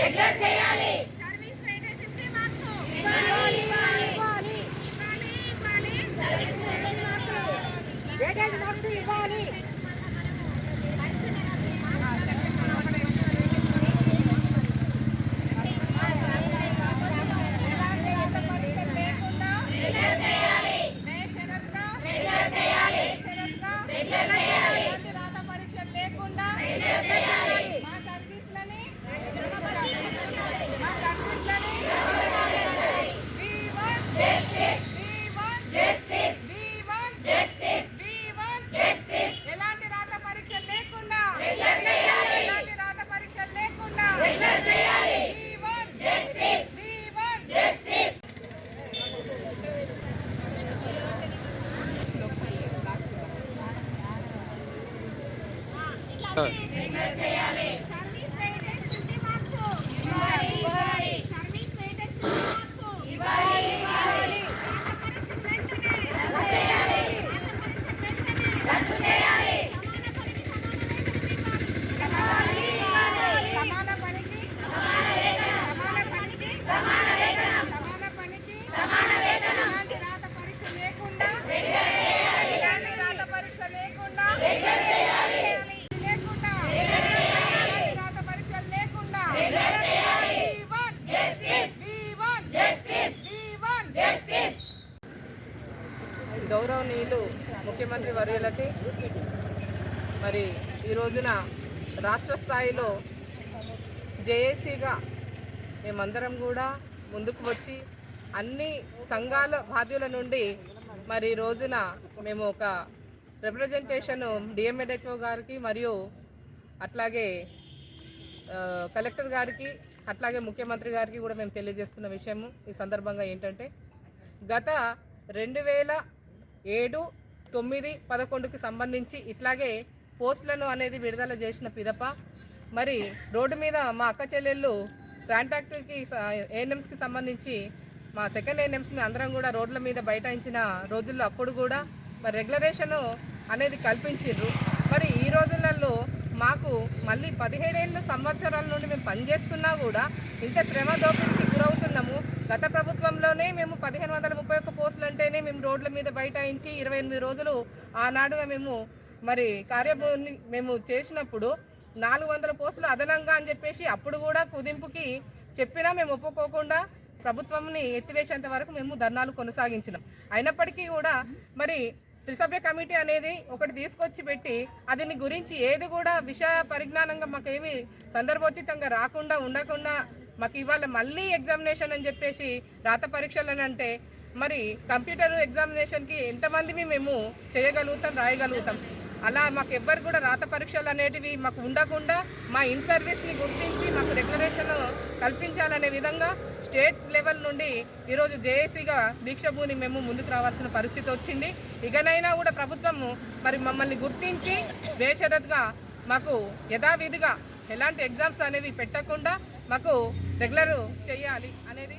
Regular చేయాలి. Service weightage 50 marks ఇవ్వాలి. Service weightage marks ఇవ్వాలి. సర్వీస్ వెయిటేజ్ 50 మార్క్స్ ఇవ్వాలి. సర్వీస్ వెయిటేజ్ 50 మార్క్స్ ఇవ్వాలి. రద్దు చేయాలి. సమాన పనికి సమాన వేతనం. ఇలాంటి రాత పరీక్ష లేకుండా గౌరవనీయులు ముఖ్యమంత్రి వర్యులకి మరి ఈ రోజున రాష్ట్ర స్థాయిలో జేఏసీగా మేమందరం కూడా ముందుకు వచ్చి అన్ని సంఘాల బాధ్యుల నుండి మరి ఈ రోజున మేము ఒక రిప్రజెంటేషన్ డిఎంఎడ్హెచ్ఓ గారికి మరియు అట్లాగే కలెక్టర్ గారికి అట్లాగే ముఖ్యమంత్రి గారికి కూడా మేము తెలియజేస్తున్న విషయము ఈ సందర్భంగా ఏంటంటే గత 2007, 9, 11కి సంబంధించి ఇట్లాగే పోస్టులను అనేది విడుదల చేసిన పిదప మరి రోడ్డు మీద మా అక్క చెల్లెళ్ళు కాంట్రాక్ట్కి ఏఎన్ఎంస్కి సంబంధించి మా సెకండ్ ఏఎన్ఎంస్ని అందరం కూడా రోడ్ల మీద బైఠాయించిన రోజుల్లో అప్పుడు కూడా మరి రెగ్యులరేషను అనేది కల్పించారు. మరి ఈ రోజులలో మాకు మళ్ళీ 17 సంవత్సరాల నుండి మేము పనిచేస్తున్నా కూడా ఇంత శ్రమ దోపిడీకి గురవుతున్నాము. గత ప్రభుత్వంలోనే మేము 1531 పోస్టులు అంటేనే మేము రోడ్ల మీద బైఠాయించి 28 రోజులు ఆనాడున మేము మరి కార్యభూమి మేము చేసినప్పుడు 400 పోస్టులు అదనంగా అని చెప్పేసి అప్పుడు కూడా కుదింపుకి చెప్పినా మేము ఒప్పుకోకుండా ప్రభుత్వంని ఎత్తివేసేంత వరకు మేము ధర్నాలు కొనసాగించినాం. అయినప్పటికీ కూడా మరి త్రిసభ్య కమిటీ అనేది ఒకటి తీసుకొచ్చి పెట్టి దీని గురించి ఏది కూడా విషయ పరిజ్ఞానంగా మాకేమి సందర్భోచితంగా రాకుండా ఉండకుండా మాకు ఇవాళ మళ్ళీ ఎగ్జామినేషన్ అని చెప్పేసి రాత పరీక్షలని అంటే మరి కంప్యూటర్ ఎగ్జామినేషన్కి ఎంతమంది మేము చేయగలుగుతాం, రాయగలుగుతాం? అలా మాకు ఎవ్వరు కూడా రాత పరీక్షలు అనేటివి మాకు ఉండకుండా మా ఇన్ సర్వీస్ని గుర్తించి మాకు రెగ్యులరేషన్ కల్పించాలనే విధంగా స్టేట్ లెవెల్ నుండి ఈరోజు జేఏసీగా దీక్షభూని మేము ముందుకు రావాల్సిన పరిస్థితి వచ్చింది. ఇకనైనా కూడా ప్రభుత్వము మరి మమ్మల్ని గుర్తించి బేషరత్గా మాకు యథావిధిగా ఎలాంటి ఎగ్జామ్స్ అనేవి పెట్టకుండా మాకు రెగ్యులర్ చేయాలి అనేది